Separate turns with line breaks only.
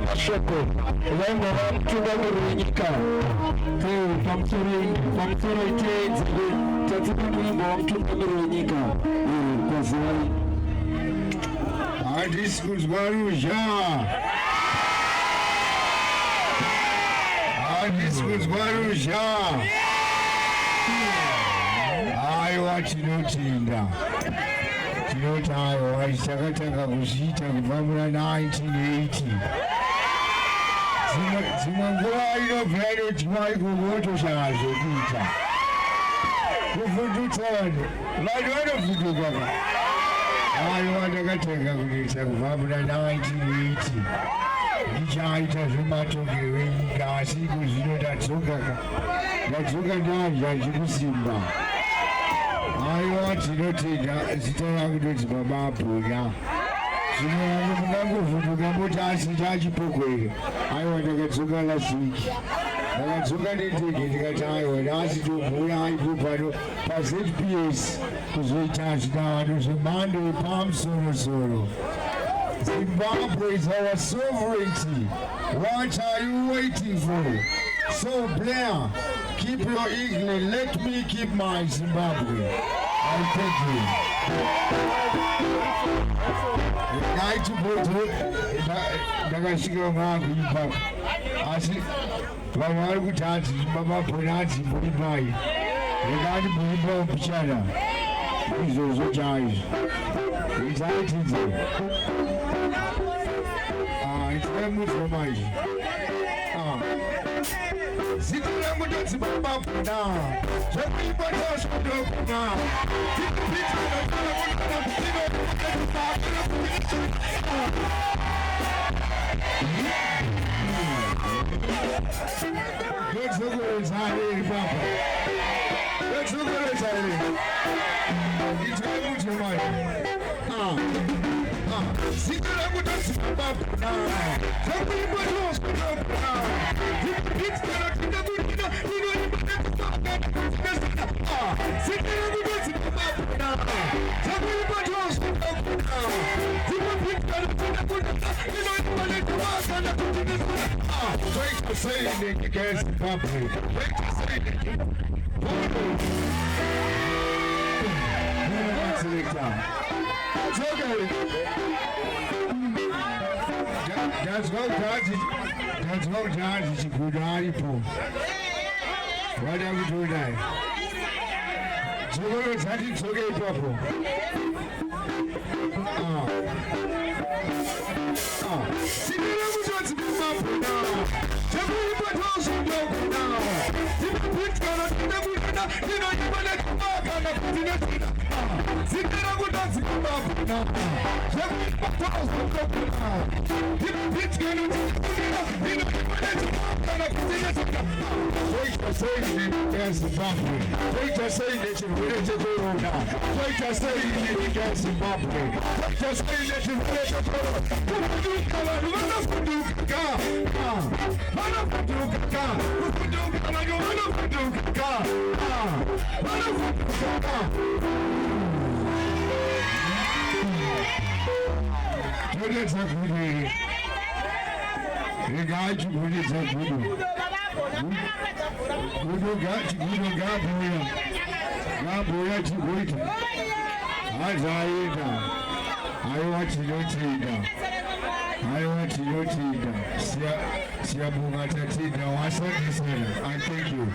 Masheko lengo la mchunga Runyika pamsoro itenzi tatibu mwimbo wa mchunga Runyika kwa ziwai
Adiskus Guarujá Adiskus Guarujá Aiwa tinotinda tinotayo aitakataka kuzviita kubva muna 1980 dzimwe nguva inobva inodyiwa ikokotoshaka zvekuita kuvhundutsa vanhu vanovhunduka aiwa ndakatanga kunoita kubva muna 1980 ndichaita zvematongerwo enyika asi kuzvino ndadzoka ndadya zvikusimba aiwa tinotenda zita rangu ndoti Baba Abhunya zvino vanhu mungangovhunduka moti asi chachipogwere aiwa ndakadzoka last week ndakadzoka nendege ndikati aiwa nhasi tomhura aipo pano paZPS kuzoita zvinano zvemhando yepamusoro-soro. Zimbabwe is our sovereignty. What are you waiting for? So Blair, keep your England, let me keep my Zimbabwe. I thank you. Guy to put ndakasvika mwangu ipapo asi vanhu vari kuti hanzi Baba Bonanzi muimbai rekati muimba mupichana izvozvo chaizvo itaitidze itai muzvo manje zita rangu ndodzi Baba Bona zvekuimba ndozvodokuna ndodzokorezare papa ndodzokorezare itai muzvo manje zita rangu ndodzi Baba Bona zvekuimba ndozvodokuna saying against the public. That's no judge. It's a good people. What have you told that? So it's okay, Papa. I thank you.